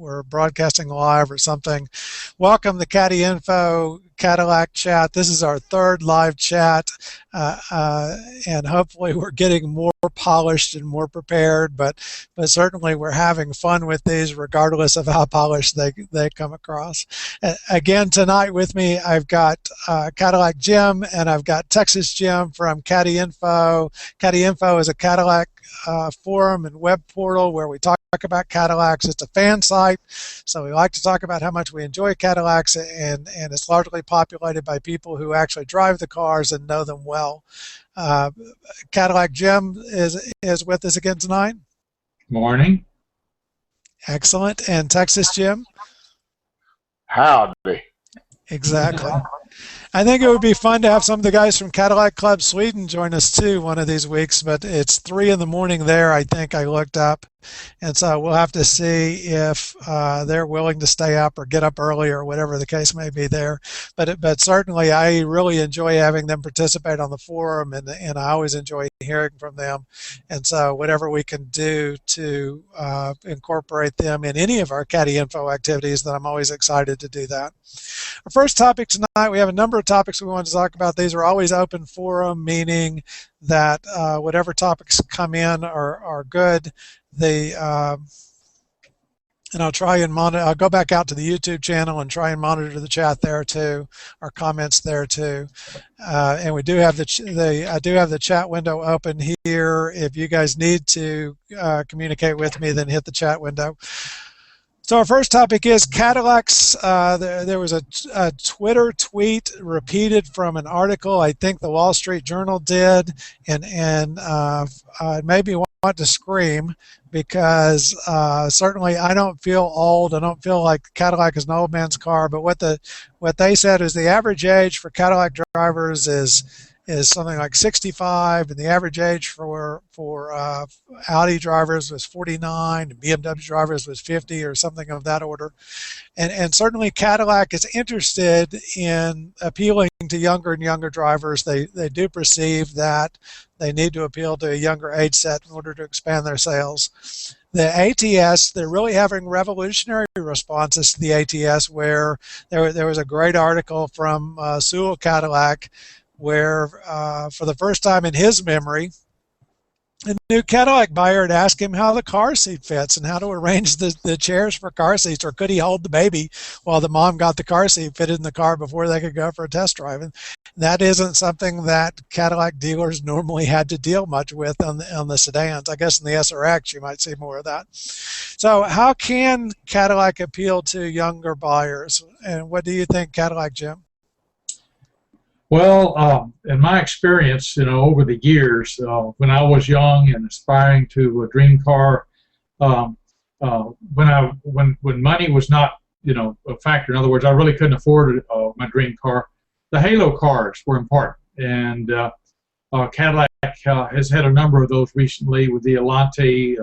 we're broadcasting live or something. Welcome to CaddyInfo Cadillac chat. This is our third live chat, and hopefully we're getting more polished and more prepared, but certainly we're having fun with these regardless of how polished they come across. Again, tonight with me I've got Cadillac Jim and I've got Texas Jim from CaddyInfo. CaddyInfo is a Cadillac forum and web portal where we talk about Cadillacs. It's a fan site, so we like to talk about how much we enjoy Cadillacs, and it's largely populated by people who actually drive the cars and know them well. Cadillac Jim is with us again tonight. Morning. Excellent. And Texas Jim? Howdy. Exactly. I think it would be fun to have some of the guys from Cadillac Club Sweden join us too one of these weeks, but it's 3 in the morning there, I think I looked up. And so we'll have to see if they're willing to stay up or get up early or whatever the case may be there. But certainly I really enjoy having them participate on the forum, and I always enjoy hearing from them. And so whatever we can do to incorporate them in any of our CaddyInfo activities, then I'm always excited to do that. Our first topic tonight, we have a number of topics we want to talk about. These are always open forum, meaning that whatever topics come in are good. And I'll try and monitor. I'll go back out to the YouTube channel and try and monitor the chat there too, our comments there too. And we do have I do have the chat window open here. If you guys need to communicate with me, then hit the chat window. So our first topic is Cadillacs. There was a Twitter tweet repeated from an article I think the Wall Street Journal did, and it made me want to scream, because certainly I don't feel old. I don't feel like Cadillac is an old man's car. But what they said is the average age for Cadillac drivers is something like 65, and the average age for Audi drivers was 49, and BMW drivers was 50, or something of that order. And certainly Cadillac is interested in appealing to younger and younger drivers. They do perceive that they need to appeal to a younger age set in order to expand their sales. The ATS, they're really having revolutionary responses to the ATS, where there was a great article from Sewell Cadillac where for the first time in his memory, a new Cadillac buyer had asked him how the car seat fits and how to arrange the chairs for car seats, or could he hold the baby while the mom got the car seat fitted in the car before they could go for a test drive. And that isn't something that Cadillac dealers normally had to deal much with on the sedans. I guess in the SRX you might see more of that. So how can Cadillac appeal to younger buyers? And what do you think, Cadillac Jim? Well, in my experience, over the years, when I was young and aspiring to a dream car, when money was not, a factor. In other words, I really couldn't afford my dream car. The Halo cars were important, and Cadillac has had a number of those recently with the Elante,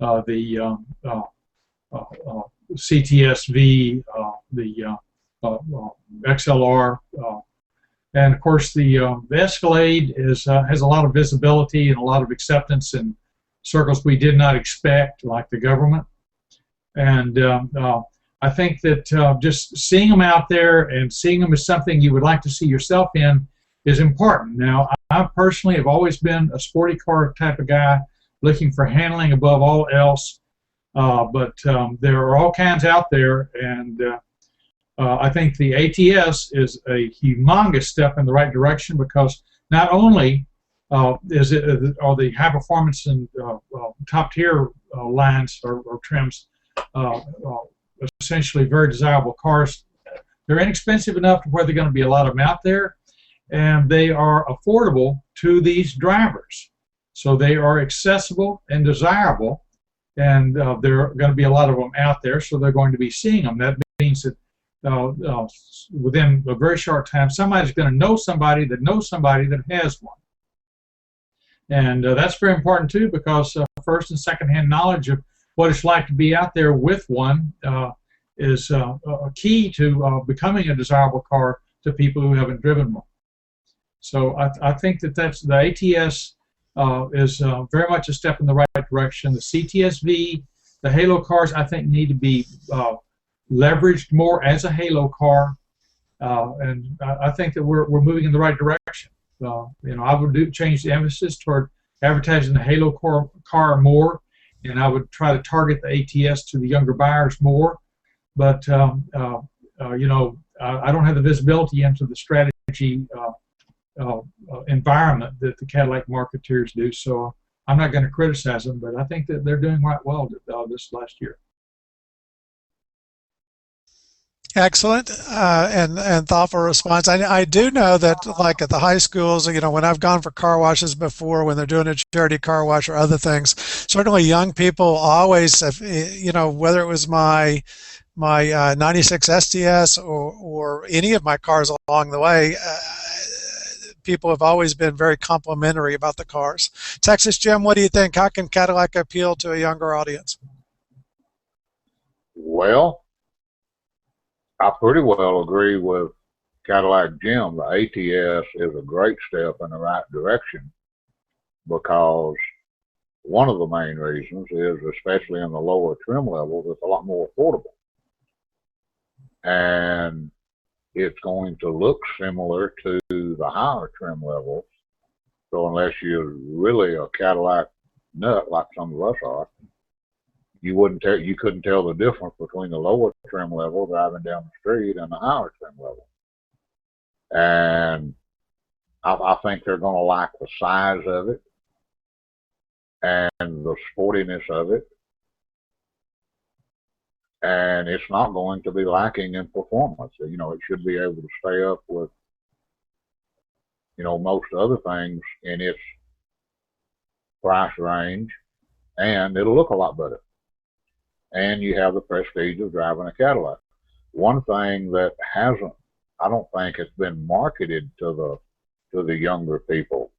the CTSV, the XLR. And of course, the Escalade has a lot of visibility and a lot of acceptance in circles we did not expect, like the government. And I think that just seeing them out there and seeing them as something you would like to see yourself in is important. Now, I personally have always been a sporty car type of guy, looking for handling above all else. But there are all kinds out there, and I think the ATS is a humongous step in the right direction, because not only are the high performance and top tier lines or trims essentially very desirable cars, they're inexpensive enough to where they're going to be a lot of them out there, and they are affordable to these drivers. So they are accessible and desirable, and there are going to be a lot of them out there, so they're going to be seeing them. That means that within a very short time, somebody's going to know somebody that knows somebody that has one. And that's very important too, because first and second-hand knowledge of what it's like to be out there with one is a key to becoming a desirable car to people who haven't driven one. So I think that the ATS is very much a step in the right direction. The CTSV The halo cars, I think, need to be leveraged more as a halo car, and I think that we're moving in the right direction. I would change the emphasis toward advertising the halo car more, and I would try to target the ATS to the younger buyers more. But I don't have the visibility into the strategy environment that the Cadillac marketeers do, so I'm not going to criticize them, but I think that they're doing right well this last year. Excellent and thoughtful response. I do know that, like at the high schools, when I've gone for car washes before, when they're doing a charity car wash or other things, certainly young people always have, whether it was my 96 STS or any of my cars along the way, people have always been very complimentary about the cars. Texas Jim, what do you think? How can Cadillac appeal to a younger audience? Well, I pretty well agree with Cadillac Jim. The ATS is a great step in the right direction, because one of the main reasons is, especially in the lower trim levels, it's a lot more affordable. And it's going to look similar to the higher trim levels. So unless you're really a Cadillac nut like some of us are, you couldn't tell the difference between the lower trim level driving down the street and the higher trim level. And I think they're going to like the size of it and the sportiness of it. And it's not going to be lacking in performance. It should be able to stay up with, most other things in its price range, and it'll look a lot better. And you have the prestige of driving a Cadillac. One thing that I don't think has been marketed to the younger people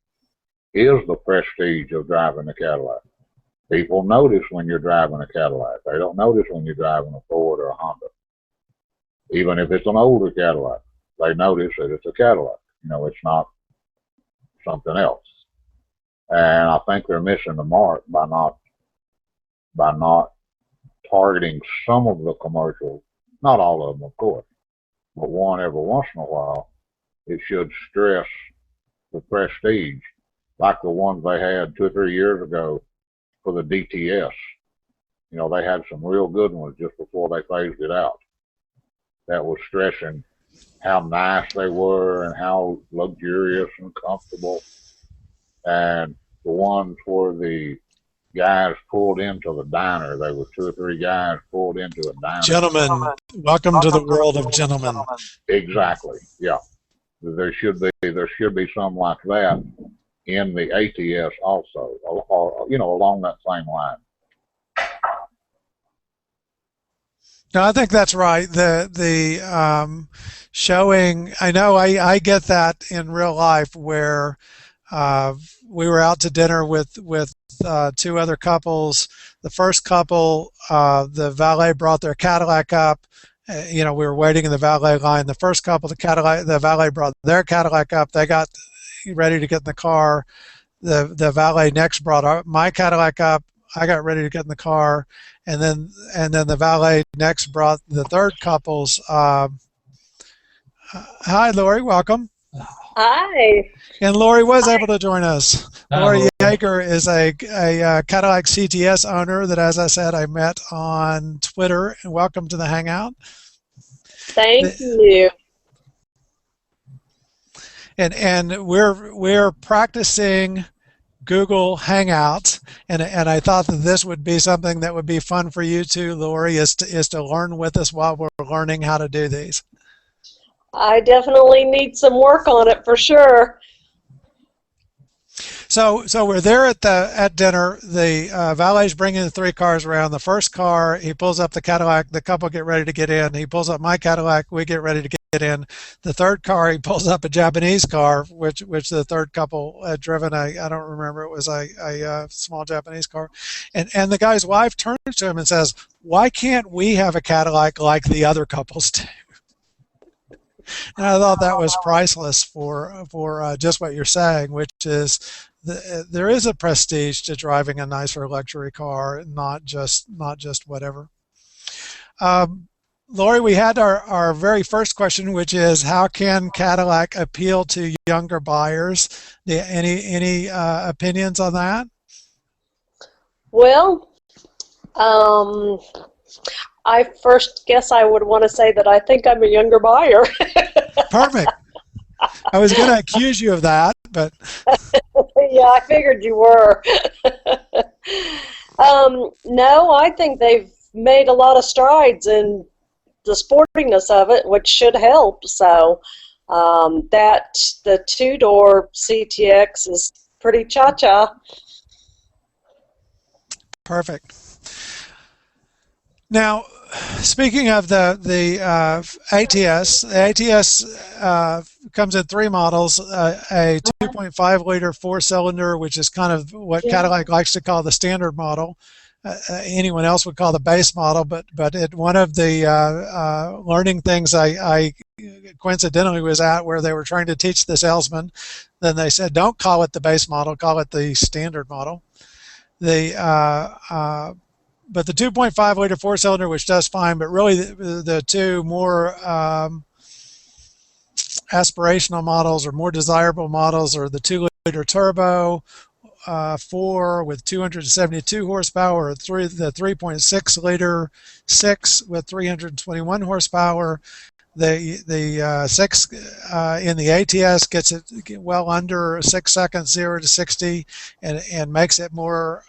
is the prestige of driving a Cadillac. People notice when you're driving a Cadillac. They don't notice when you're driving a Ford or a Honda. Even if it's an older Cadillac, they notice that it's a Cadillac. It's not something else. And I think they're missing the mark by not targeting some of the commercials, not all of them, of course, but one every once in a while. It should stress the prestige, like the ones they had 2 or 3 years ago for the DTS. They had some real good ones just before they phased it out. That was stressing how nice they were and how luxurious and comfortable. And the ones where the guys pulled into the diner, there were 2 or 3 guys pulled into a diner. Gentlemen, welcome to the world of gentlemen. Exactly. Yeah. There should be some like that in the ATS also, or, along that same line. No, I think that's right. The showing, I know I get that in real life, where we were out to dinner with 2 other couples. The first couple, the valet brought their Cadillac up. We were waiting in the valet line. The first couple, the valet brought their Cadillac up. They got ready to get in the car. The valet next brought my Cadillac up. I got ready to get in the car, and then the valet next brought the third couple's. Hi, Lori. Welcome. Hi. And Lori was able to join us. Lori Lori Yeager is a Cadillac CTS owner that, as I said, I met on Twitter. And welcome to the Hangout. Thank you. And we're practicing Google Hangouts, and I thought that this would be something that would be fun for you too, Lori, is to learn with us while we're learning how to do these. I definitely need some work on it for sure. So we're there at dinner. The valet's bringing the 3 cars around. The first car, he pulls up the Cadillac. The couple get ready to get in. He pulls up my Cadillac. We get ready to get in. The third car, he pulls up a Japanese car, which the third couple had driven. I don't remember. It was a small Japanese car. And the guy's wife turns to him and says, "Why can't we have a Cadillac like the other couples do?" And I thought that was priceless for just what you're saying, which is there is a prestige to driving a nicer luxury car, not just whatever. Lori, we had our very first question, which is how can Cadillac appeal to younger buyers? Any opinions on that? Well, I first guess I would want to say that I think I'm a younger buyer. Perfect. I was going to accuse you of that, but Yeah, I figured you were. No, I think they've made a lot of strides in the sportiness of it, which should help. So that the two-door CTX is pretty cha-cha. perfect. Now, speaking of the ATS, the ATS comes in three models: a 2.5 liter four-cylinder, which is kind of what Cadillac likes to call the standard model. Anyone else would call the base model, but one of the learning things I coincidentally was at where they were trying to teach the salesman, then they said, don't call it the base model, call it the standard model. But the 2.5 liter four-cylinder, which does fine, but really the two more aspirational models or more desirable models are the 2-liter turbo, 4 with 272 horsepower, or the 3.6 liter 6 with 321 horsepower. The 6 in the ATS gets it well under 6 seconds, 0 to 60, and makes it more,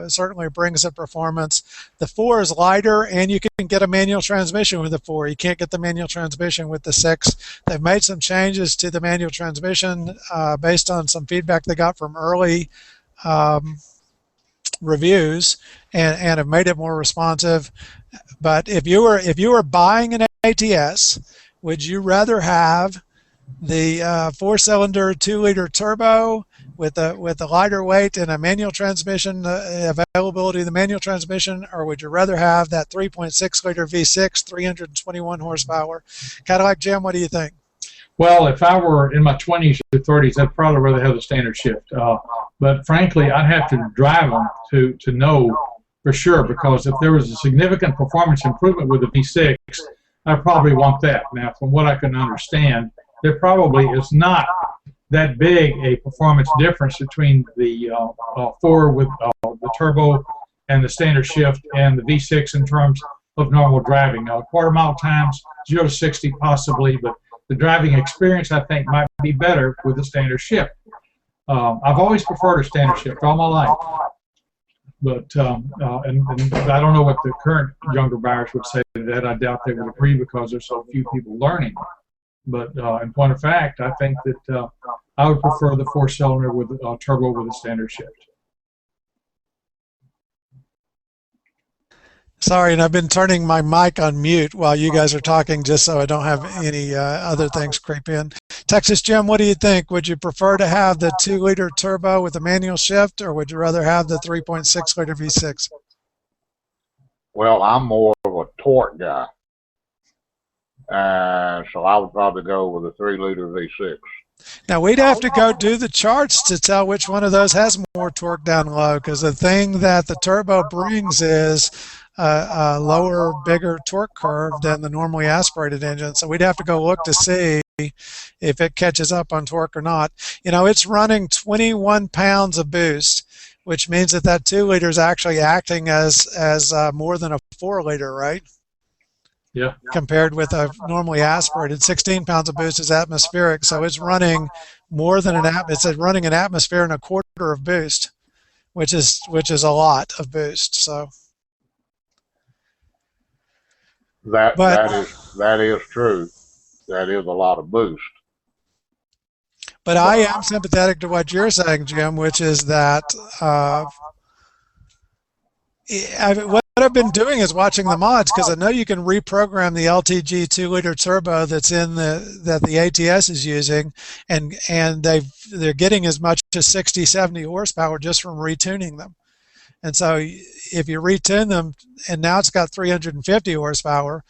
certainly brings the performance. The 4 is lighter, and you can get a manual transmission with the 4. You can't get the manual transmission with the 6. They've made some changes to the manual transmission based on some feedback they got from early reviews, and have made it more responsive. But if you were buying an ATS, would you rather have the four-cylinder 2-liter turbo with a lighter weight and a manual transmission, availability of the manual transmission, or would you rather have that 3.6 liter V6, 321 horsepower? Cadillac Jim, what do you think? Well, if I were in my 20s or 30s, I'd probably rather have the standard shift. But frankly, I'd have to drive them to know for sure, because if there was a significant performance improvement with the V6, I probably want that. Now, from what I can understand, there probably is not that big a performance difference between the 4 with the turbo and the standard shift and the V6 in terms of normal driving. Quarter mile times, 0 to 60 possibly, but the driving experience, I think, might be better with the standard shift. I've always preferred a standard shift all my life. But and I don't know what the current younger buyers would say to that. I doubt they would agree because there's so few people learning. But in point of fact, I think that I would prefer the four-cylinder with turbo with a standard shift. Sorry, and I've been turning my mic on mute while you guys are talking just so I don't have any other things creep in. Texas Jim, what do you think? Would you prefer to have the 2-liter turbo with a manual shift, or would you rather have the 3.6 liter V6? Well, I'm more of a torque guy, so I would probably go with a 3-liter V6. Now, we'd have to go do the charts to tell which one of those has more torque down low, because the thing that the turbo brings is a lower, bigger torque curve than the normally aspirated engine. So we'd have to go look to see if it catches up on torque or not. You know, it's running 21 pounds of boost, which means that 2-liter is actually acting as more than a 4-liter, right? Yeah. Compared with a normally aspirated, 16 pounds of boost is atmospheric, so it's running more than it's running an atmosphere and a quarter of boost, which is a lot of boost. So that is true. That is a lot of boost. But I am sympathetic to what you're saying, Jim, which is that what I've been doing is watching the mods, because I know you can reprogram the LTG 2-liter turbo that's in that the ATS is using, and they're getting as much as 60, 70 horsepower just from retuning them. And so if you retune them, and now it's got 350 horsepower,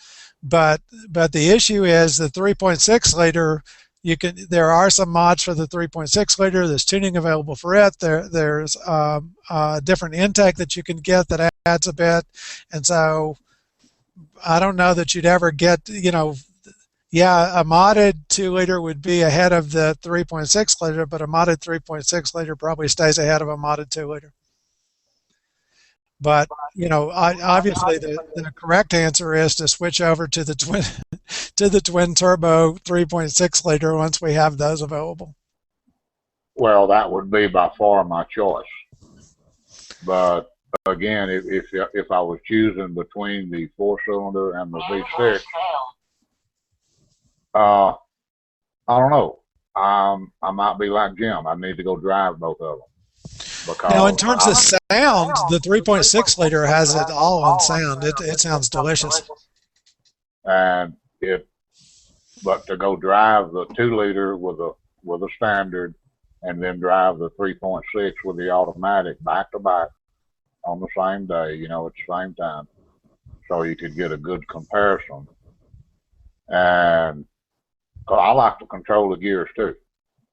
but the issue is the 3.6 liter There are some mods for the 3.6 liter. There's tuning available for it. There's a different intake that you can get that adds a bit, and so I don't know that you'd ever get, yeah, a modded 2 liter would be ahead of the 3.6 liter, but a modded 3.6 liter probably stays ahead of a modded 2 liter. But obviously the correct answer is to switch over to the twin turbo 3.6 liter once we have those available. Well, that would be by far my choice. But again, if I was choosing between the 4-cylinder and the V6, I don't know. I might be like Jim. I need to go drive both of them. Now, in terms of sound, the 3.6 liter has it all on sound. It sounds delicious. But to go drive the 2-liter with a standard, and then drive the 3.6 with the automatic back to back on the same day, at the same time, so you could get a good comparison. And I like to control the gears too.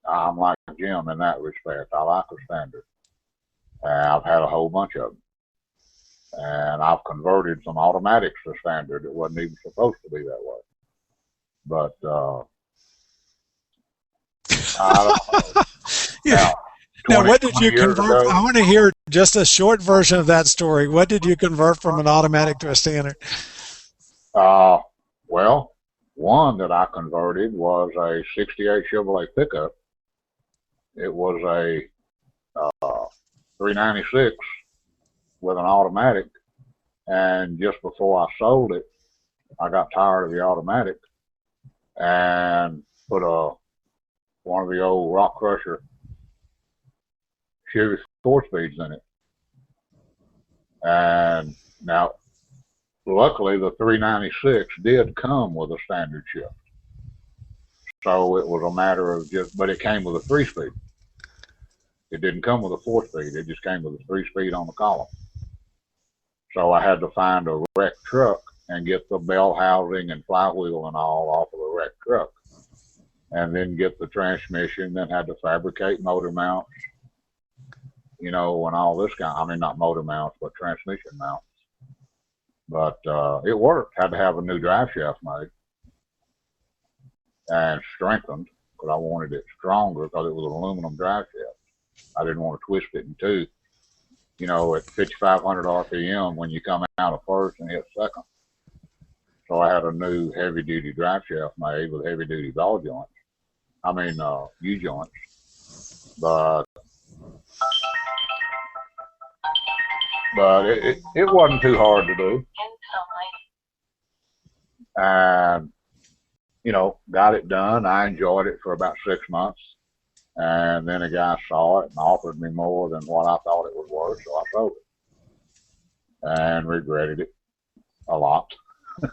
I'm like Jim in that respect. I like a standard. I've had a whole bunch of them. And I've converted some automatics to standard. It wasn't even supposed to be that way. But I don't know. Yeah. Now, what did you convert? I want to hear just a short version of that story. What did you convert from an automatic to a standard? Well, one that I converted was a 68 Chevrolet pickup. It was a 396 with an automatic, and just before I sold it, I got tired of the automatic and put one of the old Rock Crusher Chevy 4-speeds in it. And now, luckily, the 396 did come with a standard shift, so it was a matter of but it came with a 3-speed. It didn't come with a 4-speed. It just came with a 3-speed on the column. So I had to find a wrecked truck and get the bell housing and flywheel and all off of the wrecked truck, and then get the transmission. Then had to fabricate motor mounts, and all this not motor mounts, but transmission mounts. But it worked. Had to have a new drive shaft made and strengthened, because I wanted it stronger, because it was an aluminum drive shaft. I didn't want to twist it in two, at 5,500 RPM when you come out of first and hit second. So I had a new heavy-duty drive shaft made with heavy-duty ball joints. U-joints. But it wasn't too hard to do. And, got it done. I enjoyed it for about 6 months. And then a guy saw it and offered me more than what I thought it was worth, so I sold it. And regretted it a lot. One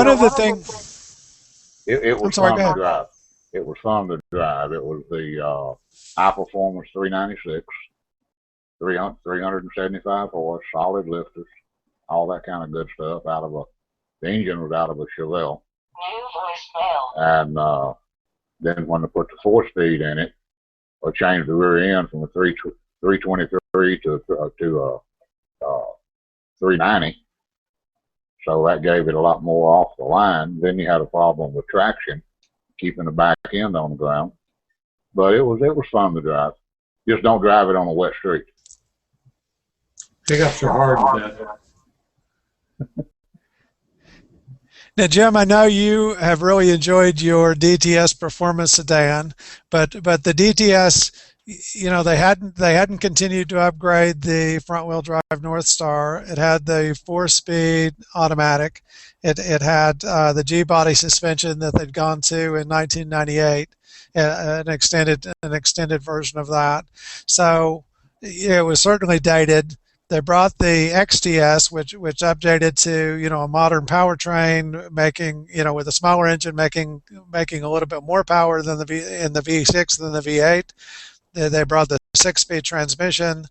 of the things... It was fun to drive. It was fun to drive. It was the high performance 396, 375 horse, solid lifters, all that kind of good stuff. The engine was out of a Chevelle. And then when they put the 4-speed in it, or changed the rear end from a 323 to 390, so that gave it a lot more off the line. Then you had a problem with traction, keeping the back end on the ground. But it was fun to drive. Just don't drive it on a wet street. Pickups are hard with that. Now, Jim, I know you have really enjoyed your DTS performance sedan, but the DTS, they hadn't continued to upgrade the front-wheel drive North Star. It had the 4-speed automatic. It had the G-body suspension that they'd gone to in 1998, an extended version of that. So it was certainly dated. They brought the XTS, which updated to a modern powertrain, making with a smaller engine, making a little bit more power than in the V6 than the V8. They brought the 6-speed transmission.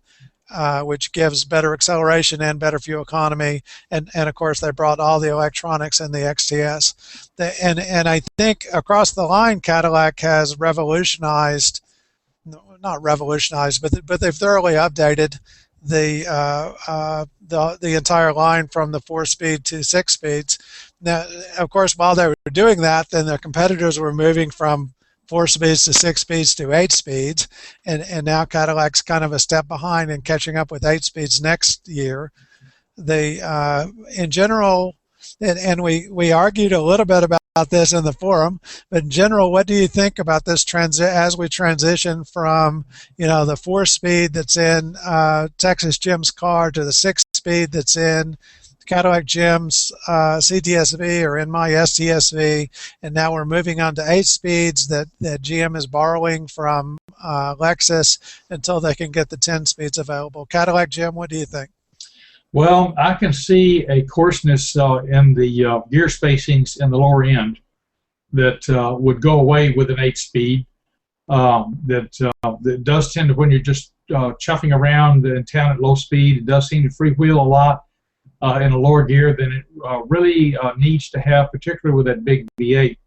which gives better acceleration and better fuel economy. And of course, they brought all the electronics in the XTS. And I think across the line, Cadillac has revolutionized, not revolutionized, but they've thoroughly updated the entire line from the 4-speed to 6 speeds. Now, of course, while they were doing that, then their competitors were moving from 4 speeds to 6 speeds to 8 speeds, and now Cadillac's kind of a step behind and catching up with 8 speeds next year. They, in general, and we argued a little bit about this in the forum, but in general, what do you think about this as we transition from, the 4-speed that's in Texas Jim's car to the 6-speed that's in Cadillac Jim's CTSV or in my STSV, and now we're moving on to 8 speeds that GM is borrowing from Lexus until they can get the 10 speeds available. Cadillac Jim, what do you think? Well, I can see a coarseness in the gear spacings in the lower end that would go away with an 8-speed. That does tend to, when you're just chuffing around in town at low speed, it does seem to freewheel a lot in a lower gear than it really needs to have, particularly with that big V8.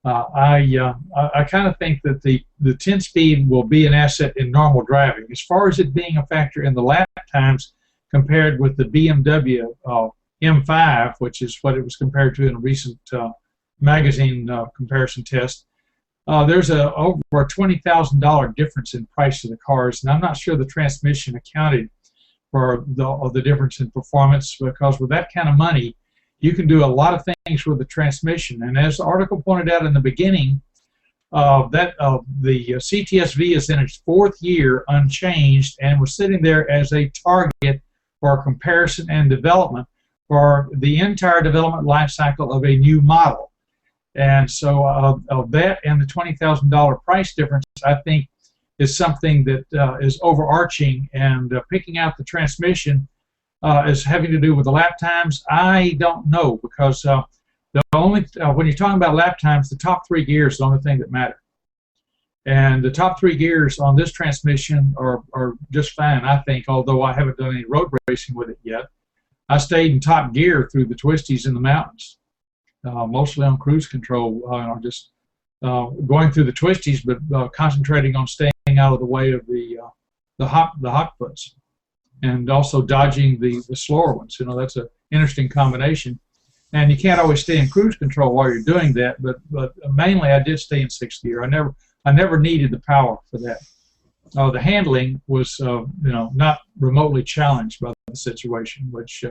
I kind of think that the 10-speed will be an asset in normal driving. As far as it being a factor in the lap times compared with the BMW M5, which is what it was compared to in a recent magazine comparison test, there's over a $20,000 difference in price of the cars, and I'm not sure the transmission accounted for the difference in performance, because with that kind of money, you can do a lot of things with the transmission. And as the article pointed out in the beginning, the CTSV is in its 4th year unchanged and was sitting there as a target for comparison and development for the entire development life cycle of a new model. And so of that and the $20,000 price difference, I think is something that is overarching, and picking out the transmission is having to do with the lap times. I don't know, because the only when you're talking about lap times, the top 3 gears is the only thing that matter. And the top 3 gears on this transmission are just fine, I think, although I haven't done any road racing with it yet. I stayed in top gear through the twisties in the mountains, mostly on cruise control, just going through the twisties, but concentrating on staying out of the way of the hot foots, and also dodging the slower ones. That's an interesting combination. And you can't always stay in cruise control while you're doing that, but mainly I did stay in 6th gear. I never needed the power for that. The handling was not remotely challenged by the situation, which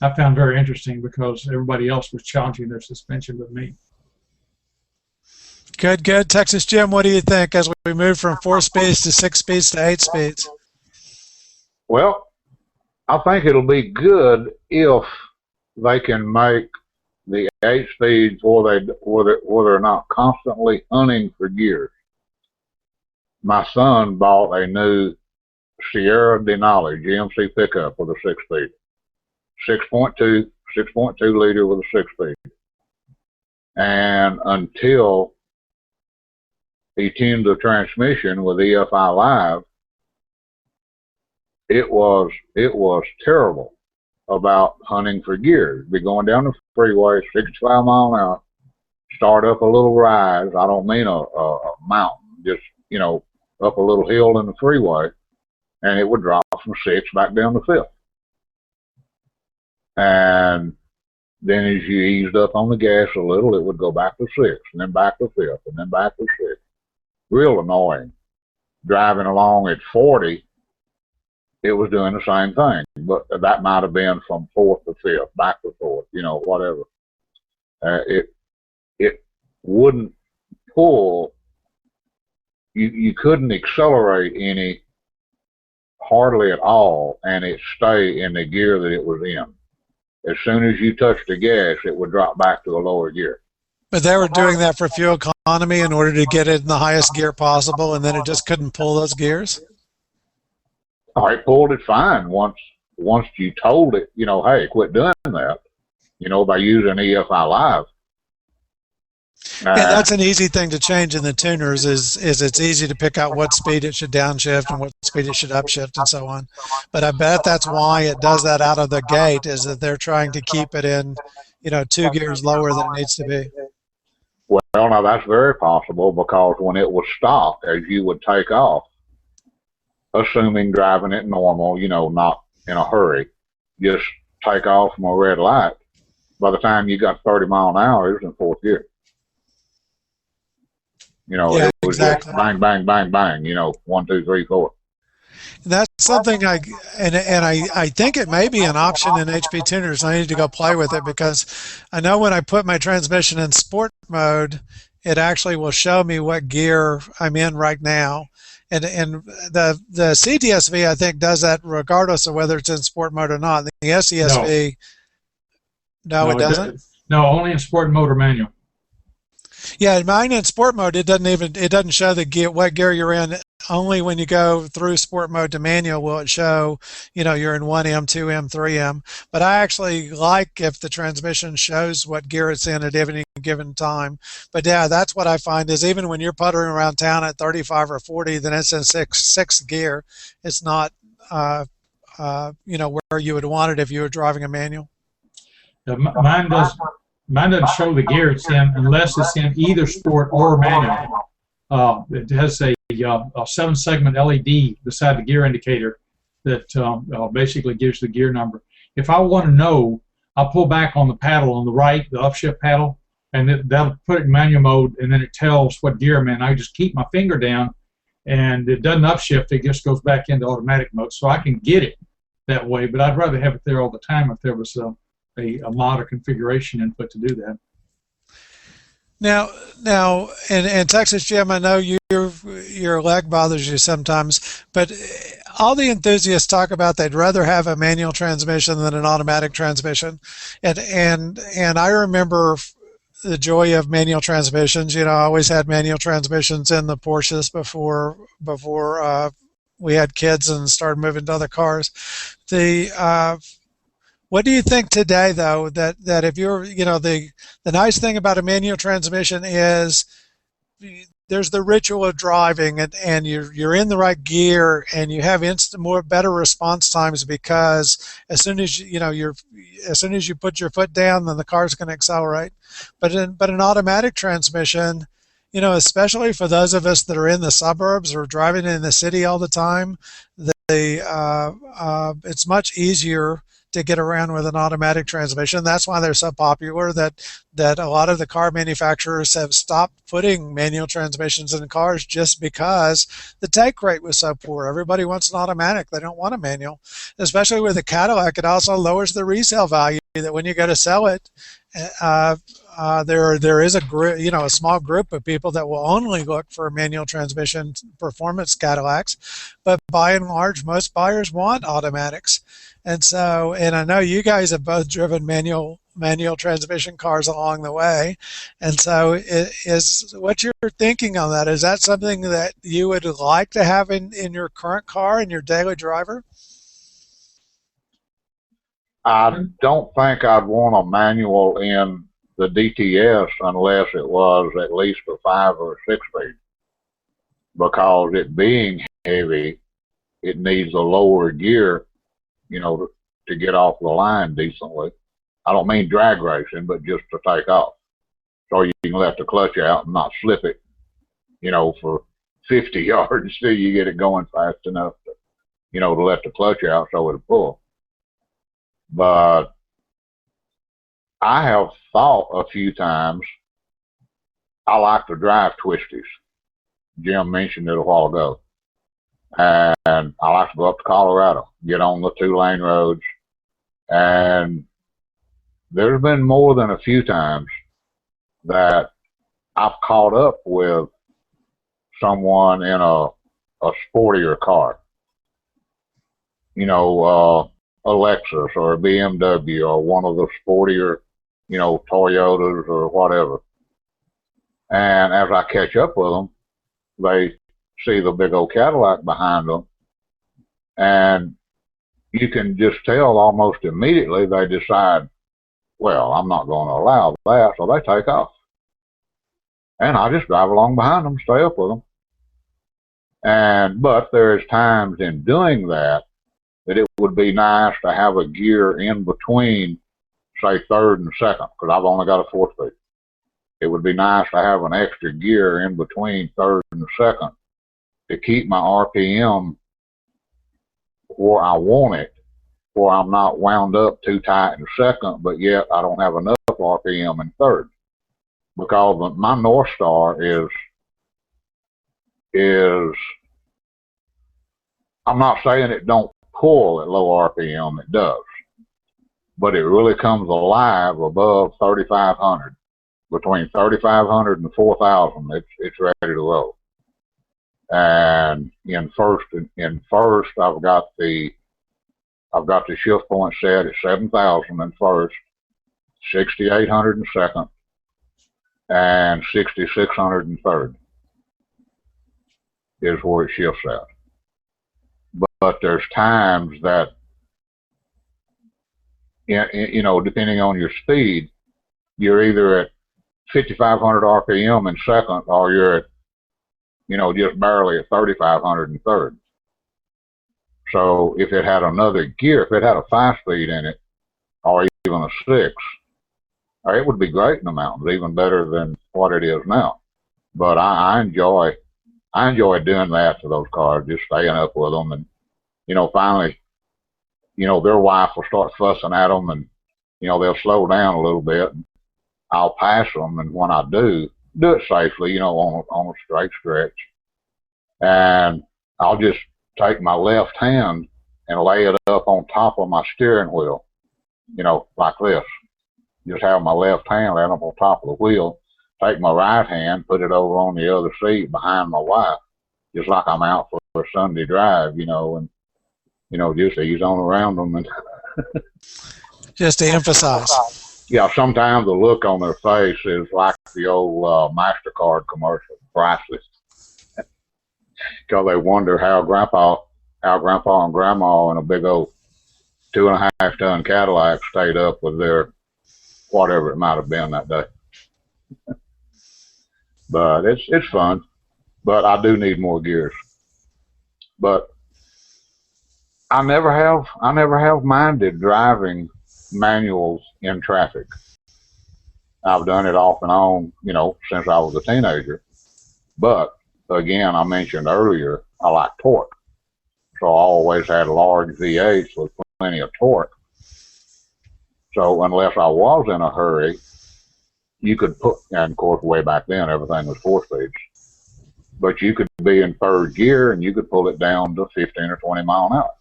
I found very interesting, because everybody else was challenging their suspension but me. Good. Texas Jim, what do you think as we move from 4 speeds to 6 speeds to 8 speeds? Well, I think it'll be good if they can make the 8 speeds where they're not constantly hunting for gears. My son bought a new Sierra Denali GMC pickup with a 6-speed, 6.2 liter with a 6-speed, and until he tuned the transmission with EFI Live, it was terrible about hunting for gears. Be going down the freeway, 65 mile an hour, start up a little rise. I don't mean a mountain, just up a little hill in the freeway, and it would drop from 6 back down to 5th. And then as you eased up on the gas a little, it would go back to 6, and then back to 5th, and then back to 6. Real annoying. Driving along at 40, it was doing the same thing, but that might have been from 4th to 5th, back to 4th, whatever. It wouldn't pull. You couldn't accelerate any, hardly at all, and it stay in the gear that it was in. As soon as you touched the gas, it would drop back to a lower gear. But they were doing that for fuel economy in order to get it in the highest gear possible, and then it just couldn't pull those gears? Oh, it pulled it fine once you told it, hey, quit doing that, by using EFI Live. And And that's an easy thing to change in the tuners is it's easy to pick out what speed it should downshift and what speed it should upshift and so on. But I bet that's why it does that out of the gate is that they're trying to keep it in, 2 gears lower than it needs to be. well, now that's very possible because when it was stopped, as you would take off, assuming driving it normal, not in a hurry, just take off from a red light. By the time you got 30 mile an hour, it was in fourth gear. Yeah, It was exactly. just bang, bang, bang, bang. 1, 2, 3, 4. That's something I think it may be an option in HP tuners. I need to go play with it because I know when I put my transmission in sport mode, it actually will show me what gear I'm in right now. And the CTSV I think does that regardless of whether it's in sport mode or not. The SESV, no, it doesn't. No, only in sport mode or manual. Yeah, mine in sport mode it doesn't show the gear what gear you're in. Only when you go through sport mode to manual will it show, you're in 1M, 2M, 3M. But I actually like if the transmission shows what gear it's in at any given time. But yeah, that's what I find is even when you're puttering around town at 35 or 40, then it's in sixth gear. It's not, where you would want it if you were driving a manual. Mine doesn't show the gear it's in unless it's in either sport or manual. It has a 7-segment LED beside the gear indicator that basically gives the gear number. If I want to know, I'll pull back on the paddle on the right, the upshift paddle, and that'll put it in manual mode, and then it tells what gear I'm in. I just keep my finger down, and it doesn't upshift. It just goes back into automatic mode, so I can get it that way. But I'd rather have it there all the time if there was a mod or configuration input to do that. Now, in Texas, Jim, I know your leg bothers you sometimes, but all the enthusiasts talk about they'd rather have a manual transmission than an automatic transmission, and I remember the joy of manual transmissions. I always had manual transmissions in the Porsches before we had kids and started moving to other cars. What do you think today, though, that if you're, the nice thing about a manual transmission is there's the ritual of driving and you're in the right gear and you have better response times because as soon as you put your foot down, then the car's going to accelerate. But an automatic transmission, especially for those of us that are in the suburbs or driving in the city all the time, it's much easier to get around with an automatic transmission. That's why they're so popular that a lot of the car manufacturers have stopped putting manual transmissions in cars just because the take rate was so poor. Everybody wants an automatic. They don't want a manual. Especially with a Cadillac, it also lowers the resale value that when you go to sell it, there is a group, a small group of people that will only look for manual transmission performance Cadillacs, but by and large, most buyers want automatics. And I know you guys have both driven manual transmission cars along the way. And so is what you're thinking on that, is that something that you would like to have in your current car, in your daily driver? I don't think I'd want a manual in the DTS unless it was at least a 5 or 6 speed, because it being heavy, it needs a lower gear, to get off the line decently. I don't mean drag racing, but just to take off, so you can let the clutch out and not slip it, for 50 yards till you get it going fast enough to let the clutch out so it'll pull. But I have thought a few times, I like to drive twisties. Jim mentioned it a while ago. And I like to go up to Colorado, get on the 2-lane roads. And there's been more than a few times that I've caught up with someone in a sportier car. A Lexus or a BMW or one of the sportier, Toyotas or whatever. And as I catch up with them, they see the big old Cadillac behind them, and you can just tell almost immediately they decide, well, I'm not going to allow that, so they take off. and I just drive along behind them, stay up with them. But there's times in doing that it would be nice to have a gear in between, say, third and second, because I've only got a 4-speed. It would be nice to have an extra gear in between third and second to keep my RPM where I want it, where I'm not wound up too tight in second, but yet I don't have enough RPM in third. Because my North Star is I'm not saying it don't pull at low RPM, it does. But it really comes alive above 3,500. Between 3,500 and 4,000, it's ready to roll. And in first, I've got the shift point set at 7,000 in first, 6,800 in second, and 6,600 in third is where it shifts at. But there's times that, you know, depending on your speed, you're either at 5,500 RPM in second, or you're at, you know, just barely at 3,500 in third. So if it had another gear, if it had a 5-speed in it, or even a 6, it would be great in the mountains, even better than what it is now. But I enjoy doing that to those cars, just staying up with them, and, you know, finally, you know, their wife will start fussing at them, and, you know, they'll slow down a little bit, and I'll pass them, and when I do it safely, you know, on a straight stretch, and I'll just take my left hand and lay it up on top of my steering wheel, you know, like this. Just have my left hand laid up on top of the wheel, take my right hand, put it over on the other seat behind my wife, just like I'm out for a Sunday drive, you know, and, you know, just ease on around them. And Just to emphasize. yeah, sometimes the look on their face is like the old MasterCard commercial, priceless. Because they wonder how Grandpa and Grandma in a big old 2.5-ton Cadillac stayed up with their whatever it might have been that day. But it's fun. But I do need more gears. But I never have minded driving manuals in traffic. I've done it off and on, you know, since I was a teenager. But again, I mentioned earlier, I like torque. So I always had large V8s with plenty of torque. So unless I was in a hurry, you could put, and of course way back then everything was 4-speeds, but you could be in third gear and you could pull it down to 15 or 20 mile an hour.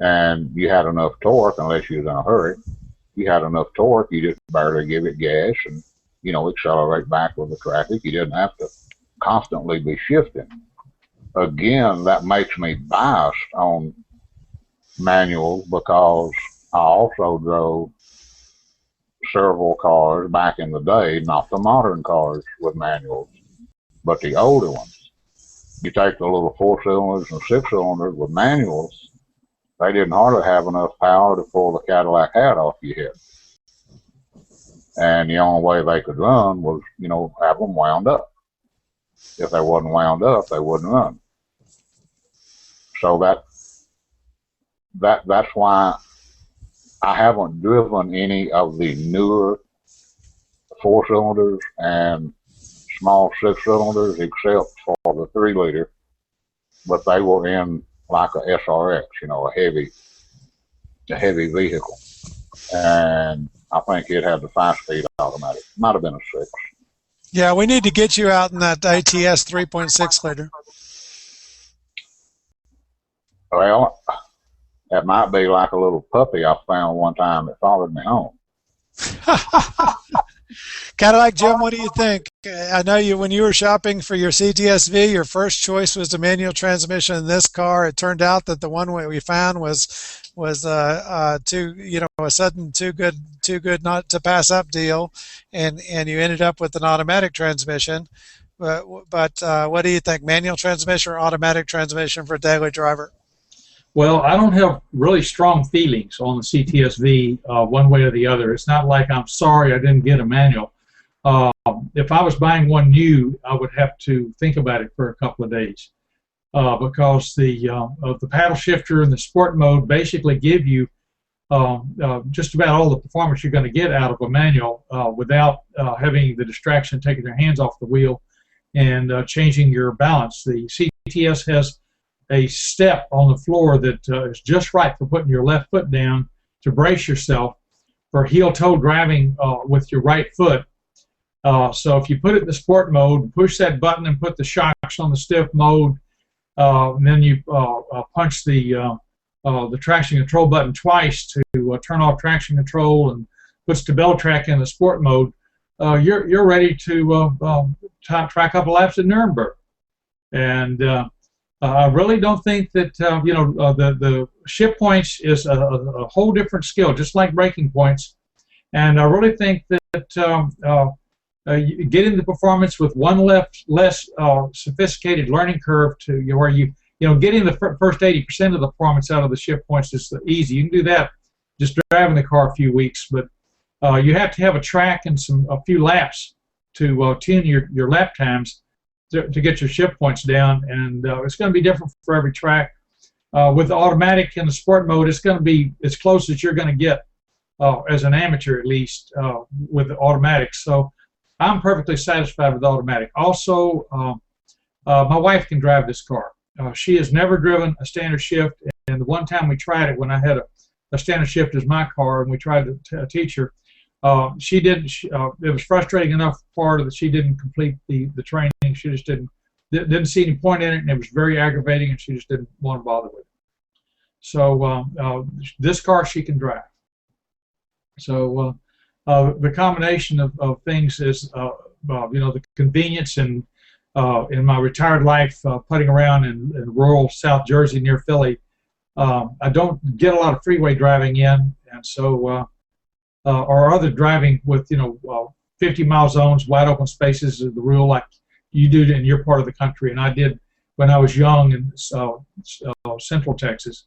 And you had enough torque, unless you was in a hurry, you had enough torque, you just barely give it gas and, you know, accelerate back with the traffic. You didn't have to constantly be shifting. Again, that makes me biased on manuals because I also drove several cars back in the day, not the modern cars with manuals, but the older ones. You take the little 4-cylinders and 6-cylinders with manuals, they didn't hardly have enough power to pull the Cadillac hat off your head. And the only way they could run was, you know, have them wound up. If they wasn't wound up, they wouldn't run. So that's why I haven't driven any of the newer 4-cylinders and small 6-cylinders except for the 3-liter, but they were in like a SRX, you know, a heavy vehicle. And I think it had the 5-speed automatic. Might have been a 6. Yeah, we need to get you out in that ATS 3.6 liter. Well, that might be like a little puppy I found one time that followed me home. Cadillac Jim, what do you think? I know when you were shopping for your CTSV, your first choice was the manual transmission in this car. It turned out that the one we found was too, you know, a sudden too good not to pass up deal, and you ended up with an automatic transmission. But what do you think? Manual transmission or automatic transmission for a daily driver? Well, I don't have really strong feelings on the CTSV one way or the other. It's not like I'm sorry I didn't get a manual. if I was buying one new, I would have to think about it for a couple of days because the paddle shifter and the sport mode basically give you just about all the performance you're going to get out of a manual without having the distraction taking your hands off the wheel and changing your balance. The CTS has a step on the floor that is just right for putting your left foot down to brace yourself for heel-toe driving with your right foot. So if you put it in the sport mode, push that button and put the shocks on the stiff mode, and then you punch the traction control button twice to turn off traction control and put StabiliTrak in the sport mode, you're ready to try a couple laps at Nuremberg. And I really don't think that the shift points is a whole different skill, just like braking points. And I really think that getting the performance with one less sophisticated learning curve to where getting the first 80% of the performance out of the shift points is easy. You can do that just driving the car a few weeks, but you have to have a track and a few laps to tune your lap times to get your shift points down, and it's going to be different for every track. With the automatic and the sport mode, it's going to be as close as you're going to get as an amateur, at least, with the automatic. So I'm perfectly satisfied with the automatic. Also, my wife can drive this car. She has never driven a standard shift, and the one time we tried it when I had a standard shift as my car and we tried to teach her, she didn't. It was frustrating enough for her that she didn't complete the training. She just didn't see any point in it, and it was very aggravating, and she just didn't want to bother with it. So this car she can drive. So the combination of things is the convenience and in my retired life putting around in rural South Jersey near Philly, I don't get a lot of freeway driving in, and so or other driving with 50-mile zones, wide open spaces is the rule, like you do in your part of the country, and I did when I was young in Central Texas.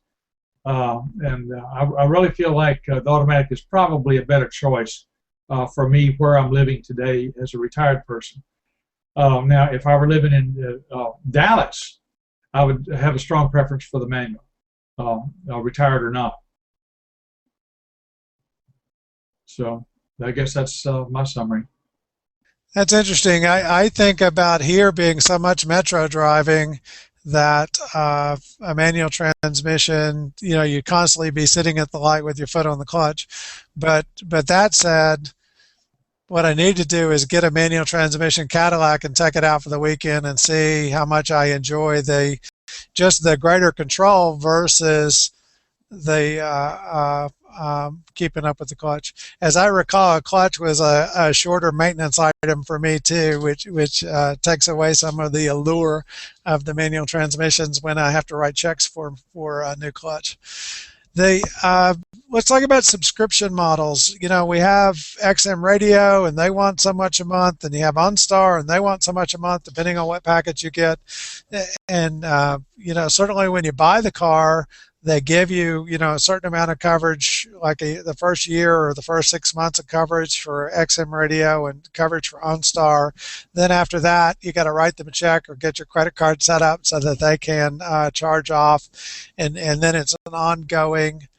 And I really feel like the automatic is probably a better choice for me where I'm living today as a retired person. Now, if I were living in Dallas, I would have a strong preference for the manual, retired or not. So I guess that's my summary. That's interesting. I think about here being so much metro driving that a manual transmission, you'd constantly be sitting at the light with your foot on the clutch. But that said, what I need to do is get a manual transmission Cadillac and take it out for the weekend and see how much I enjoy just the greater control versus the keeping up with the clutch. As I recall, a clutch was a shorter maintenance item for me too, which takes away some of the allure of the manual transmissions when I have to write checks for a new clutch. Let's talk about subscription models. We have XM Radio and they want so much a month, and you have OnStar and they want so much a month, depending on what package you get. And certainly when you buy the car, they give you, a certain amount of coverage, like the first year or the first 6 months of coverage for XM Radio and coverage for OnStar. Then after that, you got to write them a check or get your credit card set up so that they can charge off, and then it's an ongoing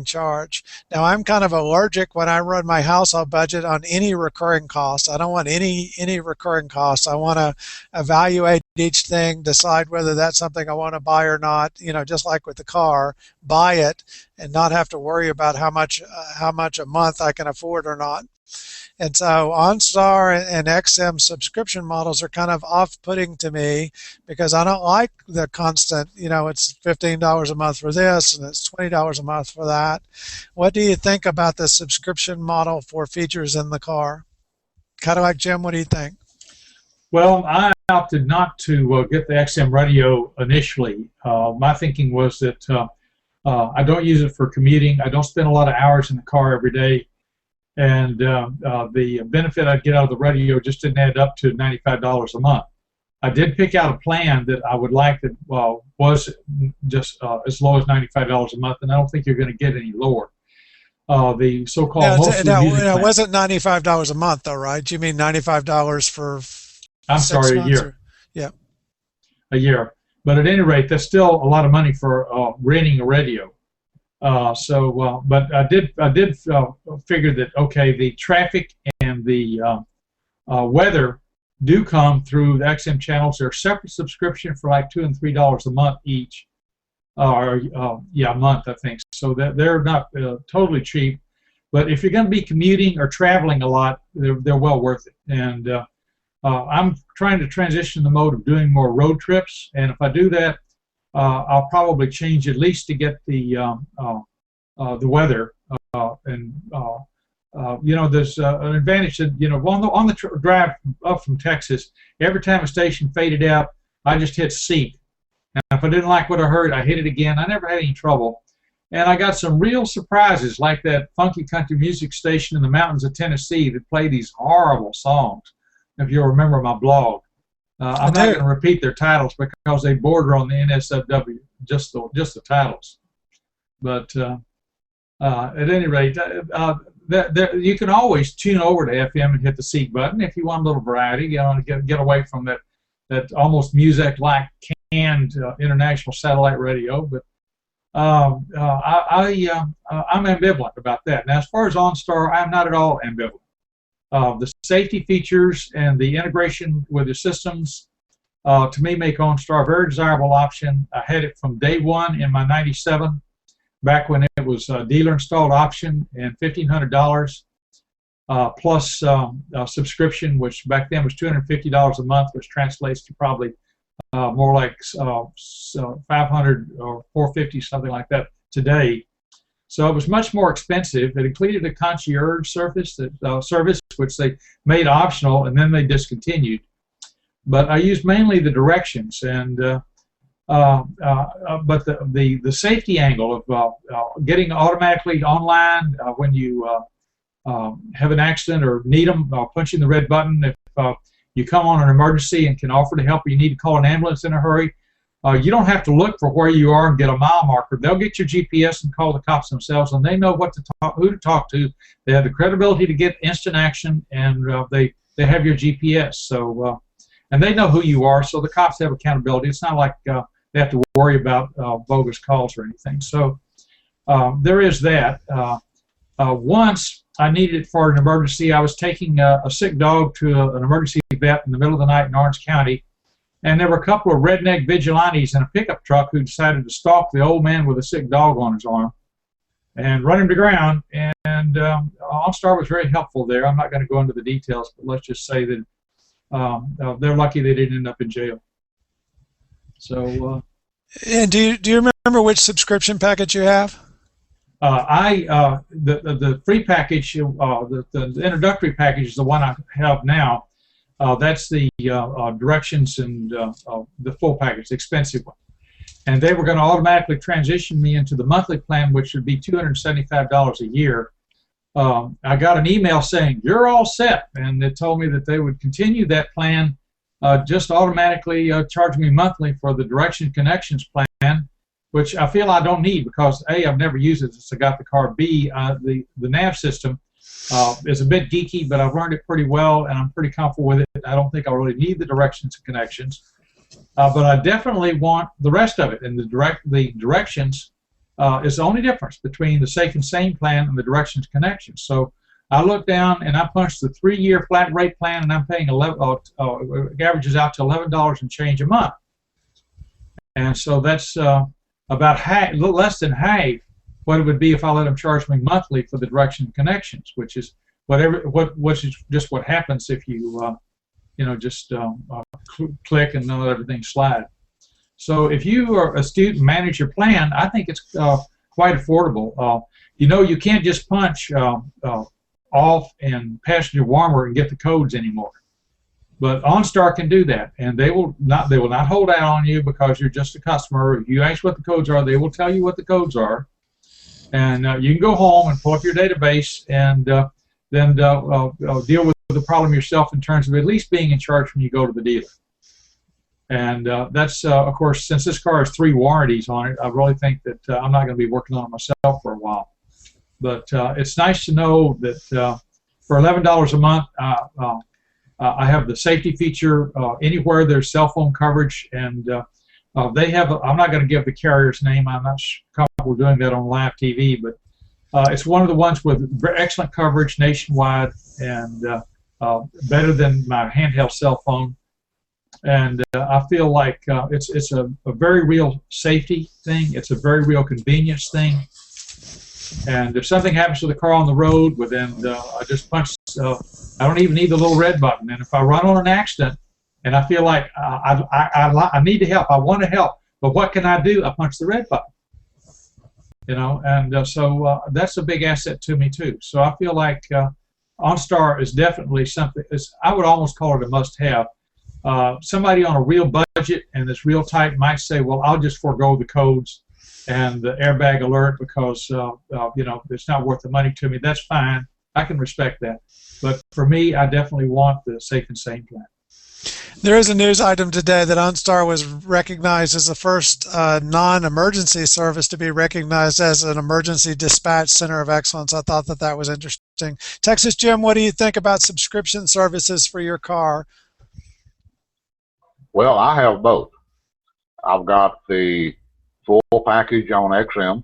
charge. Now, I'm kind of allergic when I run my household budget on any recurring costs. I don't want any recurring costs. I want to evaluate each thing, decide whether that's something I want to buy or not. Just like with the car, buy it and not have to worry about how much a month I can afford or not. And so OnStar and XM subscription models are kind of off-putting to me because I don't like the constant, it's $15 a month for this and it's $20 a month for that. What do you think about the subscription model for features in the car? Cadillac Jim, what do you think? Well, I opted not to get the XM radio initially. My thinking was that I don't use it for commuting. I don't spend a lot of hours in the car every day. And the benefit I'd get out of the radio just didn't add up to $95 a month. I did pick out a plan that I would like that was just as low as $95 a month, and I don't think you're going to get any lower. the so-called mostly music Now plan. wasn't $95 a month though, right? Do you mean $95 for I'm 6 sorry, a months? year. Or, yeah. A year. But at any rate, that's still a lot of money for renting a radio. But I did figure that, okay, the traffic and the weather do come through the XM channels. They're a separate subscription for like $2 and $3 a month each, a month, I think. So that they're not totally cheap. But if you're going to be commuting or traveling a lot, they're well worth it. And I'm trying to transition the mode of doing more road trips, and if I do that, I'll probably change at least to get the weather. There's an advantage that on the drive up from Texas, every time a station faded out, I just hit seek. And if I didn't like what I heard, I hit it again. I never had any trouble. And I got some real surprises, like that funky country music station in the mountains of Tennessee that played these horrible songs. If you'll remember my blog, I'm not going to repeat their titles because they border on the NSFW, just the titles. But at any rate, you can always tune over to FM and hit the seek button if you want a little variety. To get away from that almost music-like canned international satellite radio. But I'm ambivalent about that. Now, as far as OnStar, I'm not at all ambivalent. The safety features and the integration with the systems, to me, make OnStar a very desirable option. I had it from day one in my 97, back when it was a dealer-installed option and $1,500 plus subscription, which back then was $250 a month, which translates to probably more like 500 or 450, something like that today. So it was much more expensive. It included a concierge service, which they made optional, and then they discontinued. But I used mainly the directions, and but the safety angle of getting automatically online when you have an accident or need them, punching the red button. If you come on an emergency and can offer to help, or you need to call an ambulance in a hurry, you don't have to look for where you are and get a mile marker. They'll get your GPS and call the cops themselves, and they know who to talk to. They have the credibility to get instant action, and they have your GPS. So and they know who you are, so the cops have accountability. It's not like they have to worry about bogus calls or anything. So there is that. Once I needed it for an emergency. I was taking a sick dog to an emergency vet in the middle of the night in Orange County. And there were a couple of redneck vigilantes in a pickup truck who decided to stalk the old man with a sick dog on his arm and run him to ground. And OnStar was very helpful there. I'm not going to go into the details, but let's just say that they're lucky they didn't end up in jail. So. And do you remember which subscription package you have? The free package, the introductory package is the one I have now. That's the directions and the full package, the expensive one. And they were going to automatically transition me into the monthly plan, which would be $275 a year. I got an email saying, "You're all set," and it told me that they would continue that plan, just automatically charge me monthly for the Direction Connections plan, which I feel I don't need because A, I've never used it since I got the car. B, the nav system is a bit geeky, but I've learned it pretty well, and I'm pretty comfortable with it. I don't think I really need the Directions and Connections, but I definitely want the rest of it. And the Directions is the only difference between the Safe and Sane plan and the Directions Connections. So I looked down and I punched the 3-year flat rate plan, and I'm paying averages out to $11 and change a month. And so that's about half, a little less than half what it would be if I let them charge me monthly for the Direction Connections, which is which is just what happens if you just click and let everything slide. So if you are astute and manage your plan, I think it's quite affordable. You can't just punch off and passenger warmer and get the codes anymore. But OnStar can do that, and they will not hold out on you because you're just a customer. If you ask what the codes are, they will tell you what the codes are, and you can go home and pull up your database and then deal with the problem yourself in terms of at least being in charge when you go to the dealer. And that's of course, since this car has 3 warranties on it, I really think that I'm not going to be working on it myself for a while. But it's nice to know that for $11 a month, I have the safety feature anywhere there's cell phone coverage, and they have. I'm not going to give the carrier's name. I'm not comfortable doing that on live TV, but it's one of the ones with excellent coverage nationwide, and better than my handheld cell phone. And I feel like it's a very real safety thing. It's a very real convenience thing. And if something happens to the car on the road, well, then I just punch. I don't even need the little red button. And if I run on an accident and I feel like I need to help, I want to help, but what can I do? I punch the red button. You know, and so that's a big asset to me too. So I feel like OnStar is definitely something. I would almost call it a must-have. Somebody on a real budget and that's real tight might say, well, I'll just forego the codes and the airbag alert because you know, it's not worth the money to me. That's fine. I can respect that. But for me, I definitely want the Safe and Sane plan. There is a news item today that OnStar was recognized as the first non-emergency service to be recognized as an emergency dispatch center of excellence. I thought that was interesting. Texas Jim, what do you think about subscription services for your car? Well, I have both. I've got the full package on XM,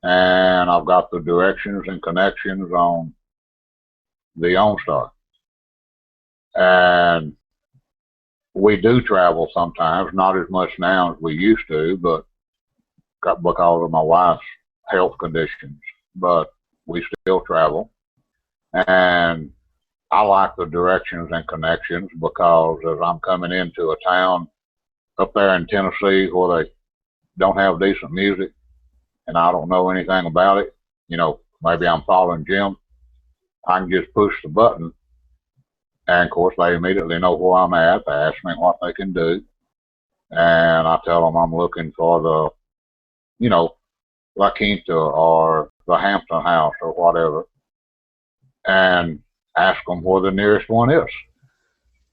and I've got the directions and connections on the OnStar. And we do travel sometimes, not as much now as we used to, but because of my wife's health conditions, but we still travel. And I like the directions and connections because as I'm coming into a town up there in Tennessee where they don't have decent music and I don't know anything about it, you know, maybe I'm following Jim, I can just push the button. And of course, they immediately know where I'm at. They ask me what they can do. And I tell them I'm looking for the, you know, La Quinta or the Hampton House or whatever. And ask them where the nearest one is.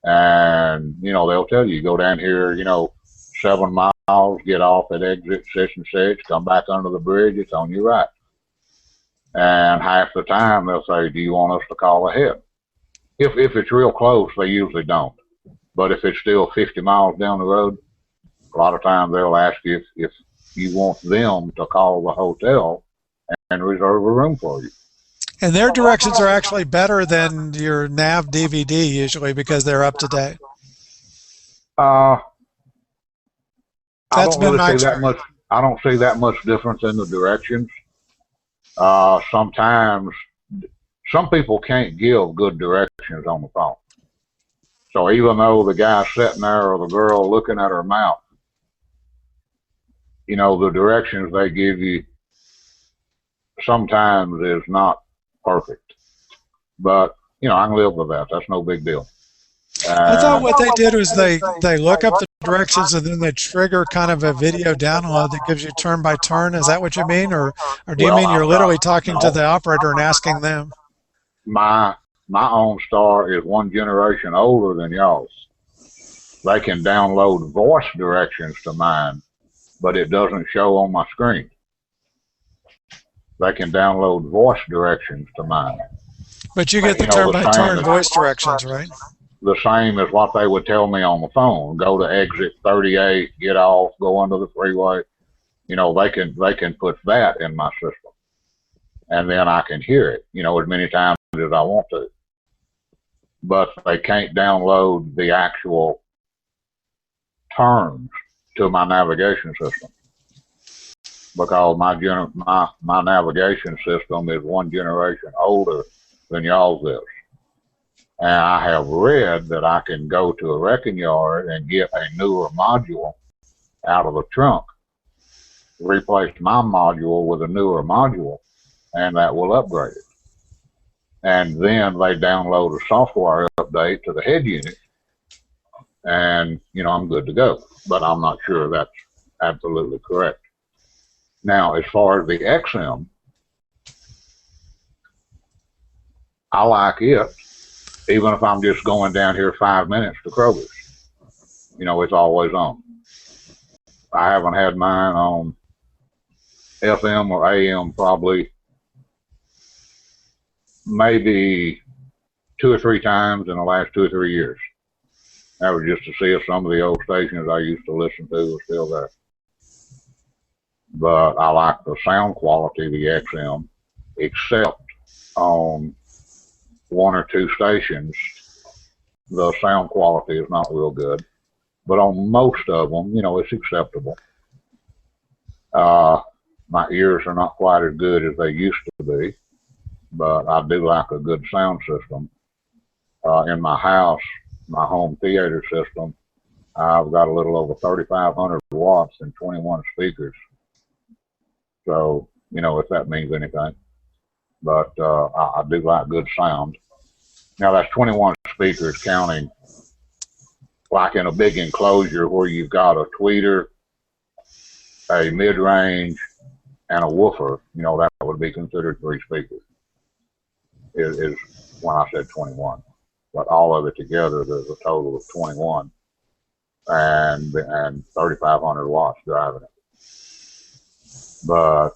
And, you know, they'll tell you, go down here, you know, 7 miles, get off at exit such and such, come back under the bridge, it's on your right. And half the time they'll say, do you want us to call ahead? If it's real close, they usually don't. But if it's still 50 miles down the road, a lot of times they'll ask you if you want them to call the hotel and reserve a room for you. And their directions are actually better than your nav DVD usually because they're up to date. I That's don't been really my see that much. I don't see that much difference in the directions. Sometimes some people can't give good directions on the phone. So even though the guy's sitting there or the girl looking at her mouth, you know, the directions they give you sometimes is not perfect. But, you know, I can live with that. That's no big deal. I thought what they did was they look up the directions and then they trigger kind of a video download that gives you turn by turn. Is that what you mean? Or do you mean you're literally talking to the operator and asking them? My OnStar is 1 generation older than y'all's. They can download voice directions to mine, but it doesn't show on my screen. They can download voice directions to mine. But you get the turn by turn voice directions, right? The same as what they would tell me on the phone. Go to exit 38, get off, go under the freeway. You know, they can put that in my system. And then I can hear it, you know, as many times as I want to. But they can't download the actual terms to my navigation system because my navigation system is 1 generation older than y'all's is. And I have read that I can go to a wrecking yard and get a newer module out of the trunk, replace my module with a newer module, and that will upgrade it. And then they download a software update to the head unit, and, you know, I'm good to go. But I'm not sure that's absolutely correct. Now, as far as the XM, I like it, even if I'm just going down here 5 minutes to Kroger's. You know, it's always on. I haven't had mine on FM or AM probably maybe 2 or 3 times in the last 2 or 3 years. That was just to see if some of the old stations I used to listen to were still there. But I like the sound quality of the XM, except on 1 or 2 stations, the sound quality is not real good. But on most of them, it's acceptable. My ears are not quite as good as they used to be, but I do like a good sound system. In my house, my home theater system, I've got a little over 3,500 watts and 21 speakers. So, if that means anything. But I do like good sound. Now, that's 21 speakers counting like in a big enclosure where you've got a tweeter, a mid-range, and a woofer. That would be considered 3 speakers, is when I said 21. But all of it together, there's a total of 21 and 3,500 watts driving it. But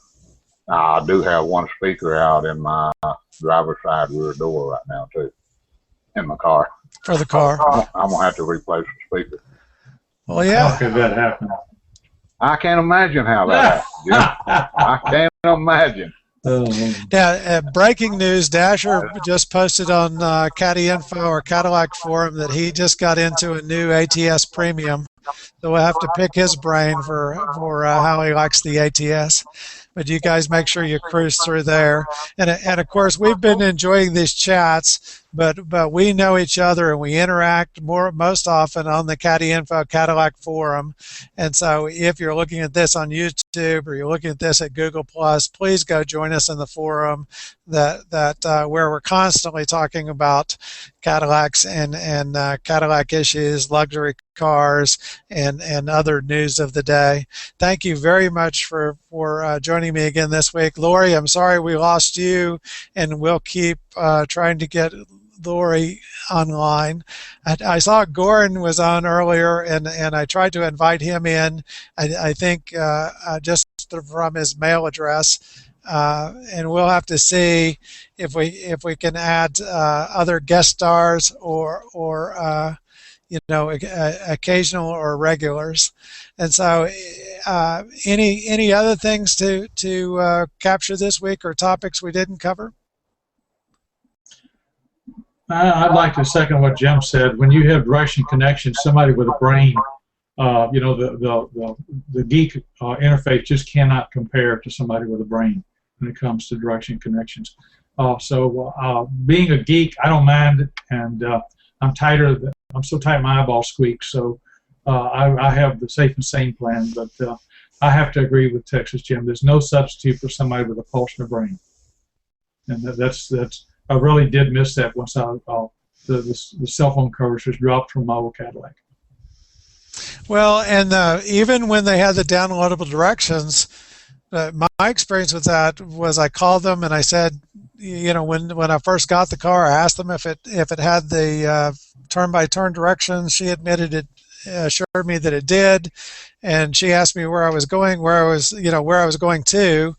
I do have 1 speaker out in my driver's side rear door right now, too, in my car. For the car. I'm going to have to replace the speaker. Well, yeah. How could that happen? I can't imagine how that happened. I can't imagine. Yeah, breaking news, Dasher just posted on CaddyInfo or Cadillac forum that he just got into a new ATS premium. So we'll have to pick his brain for how he likes the ATS. But you guys make sure you cruise through there. And of course, we've been enjoying these chats, but we know each other and we interact most often on the CaddyInfo Cadillac forum. And so if you're looking at this on YouTube or you're looking at this at Google+, please go join us in the forum that where we're constantly talking about Cadillacs and Cadillac issues, luxury cars, and other news of the day. Thank you very much for joining me again this week. Lori, I'm sorry we lost you, and we'll keep trying to get Lori online. I saw Goran was on earlier, and I tried to invite him in. I think just from his mail address. And we'll have to see if we can add other guest stars or occasional or regulars. And so, any other things to capture this week or topics we didn't cover? I'd like to second what Jim said. When you have direction connection, somebody with a brain, the geek interface just cannot compare to somebody with a brain when it comes to direction connections. So being a geek, I don't mind it, and I'm so tight my eyeballs squeak. So I have the safe and sane plan, but I have to agree with Texas Jim. There's no substitute for somebody with a pulse in their brain, and that's I really did miss that once the cell phone coverage was dropped from my old Cadillac. Well, and even when they had the downloadable directions, my experience with that was I called them and I said, when I first got the car, I asked them if it had the turn-by-turn directions. She admitted it, assured me that it did, and she asked me where I was going, where I was going to.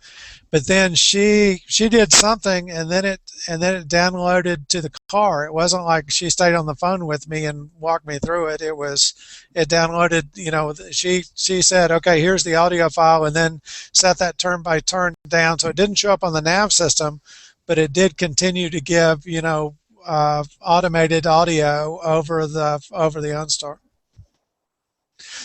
But then she did something, and then it downloaded to the car. It wasn't like she stayed on the phone with me and walked me through it. It downloaded. She said, okay, here's the audio file, and then set that turn by turn down. So it didn't show up on the nav system, but it did continue to give automated audio over the OnStar.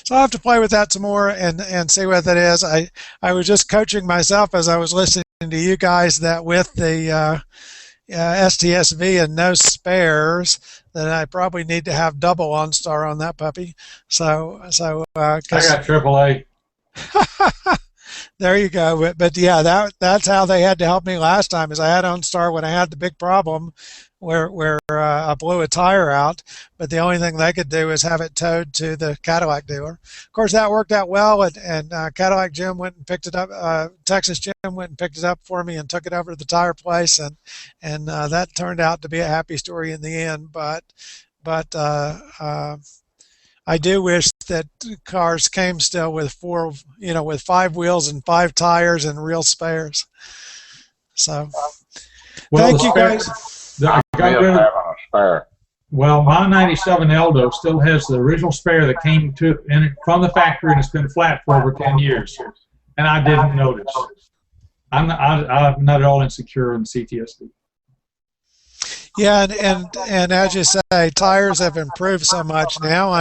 So I'll have to play with that some more and see what that is. I was just coaching myself as I was listening to you guys that with the STSV and no spares, that I probably need to have double OnStar on that puppy. So I got AAA. There you go. But yeah, that's how they had to help me last time. Is I had OnStar when I had the big problem where I blew a tire out, but the only thing they could do is have it towed to the Cadillac dealer. Of course, that worked out well, and Cadillac Jim went and picked it up. Texas Jim went and picked it up for me and took it over to the tire place, and that turned out to be a happy story in the end. But I do wish that cars came still with with 5 wheels and 5 tires and real spares. So. Well, Thank the you, spare, guys. I I got miss rid of. having a spare. Well, my '97 Eldo still has the original spare that came to in it from the factory, and it's been flat for over 10 years, and I didn't notice. I'm not at all insecure in CTSD. Yeah, and as you say, tires have improved so much. Now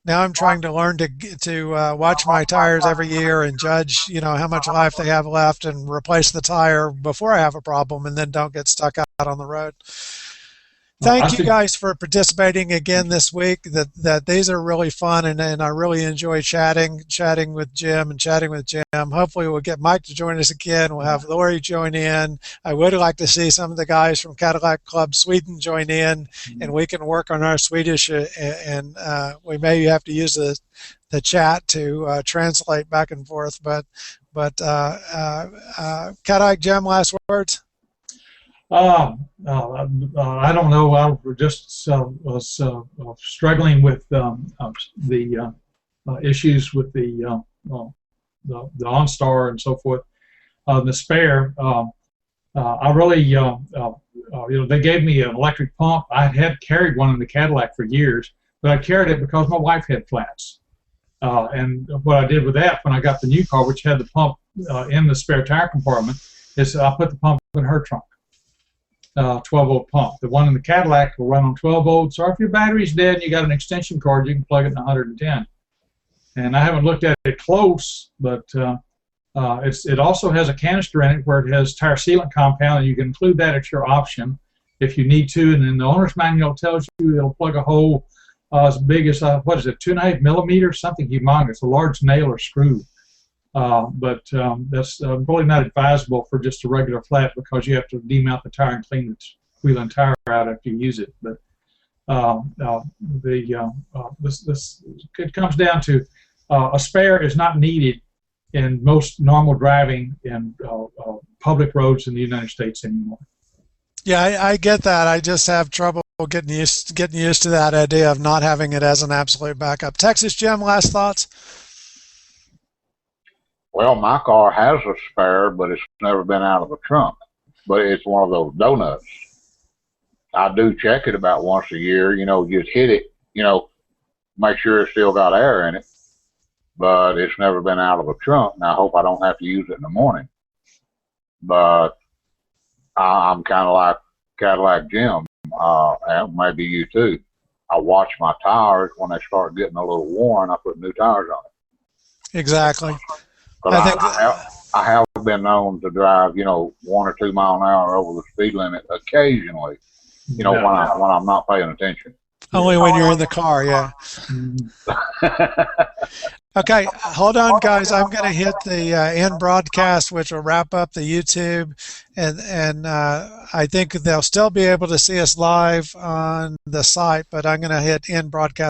I'm trying to learn to watch my tires every year and judge, how much life they have left and replace the tire before I have a problem and then don't get stuck out on the road. I Thank you think guys for participating again this week. That these are really fun, and I really enjoy chatting with Jim and chatting with Jim. Hopefully we'll get Mike to join us again. We'll have Lori join in. I would like to see some of the guys from Cadillac Club Sweden join in, and we can work on our Swedish, and we may have to use the chat to translate back and forth. But Cadillac Jim, last words. I don't know. I just was struggling with the issues with the OnStar and so forth. The spare, I really, they gave me an electric pump. I had carried one in the Cadillac for years, but I carried it because my wife had flats. And what I did with that when I got the new car, which had the pump in the spare tire compartment, is I put the pump in her trunk. 12-volt pump. The one in the Cadillac will run on 12 volts, or if your battery's dead and you got an extension cord, you can plug it in 110. And I haven't looked at it close, but it also has a canister in it where it has tire sealant compound, and you can include that at your option if you need to. And then the owner's manual tells you it'll plug a hole as big as, 2.5 millimeters, something humongous, a large nail or screw. But that's really not advisable for just a regular flat because you have to demount the tire and clean the wheel and tire out after you use it. But it comes down to a spare is not needed in most normal driving in public roads in the United States anymore. Yeah, I get that. I just have trouble getting used to that idea of not having it as an absolute backup. Texas Jim, last thoughts? Well, my car has a spare, but it's never been out of the trunk. But it's one of those donuts. I do check it about once a year, just hit it, make sure it's still got air in it. But it's never been out of the trunk. Now, I hope I don't have to use it in the morning. But I'm kind of like Cadillac Jim, and maybe you too. I watch my tires. When they start getting a little worn, I put new tires on it. Exactly. I have been known to drive, 1 or 2 mile an hour over the speed limit occasionally, when I'm not paying attention. Only when you're in the car, yeah. Okay, hold on, guys. I'm going to hit the end broadcast, which will wrap up the YouTube, and I think they'll still be able to see us live on the site, but I'm going to hit end broadcast.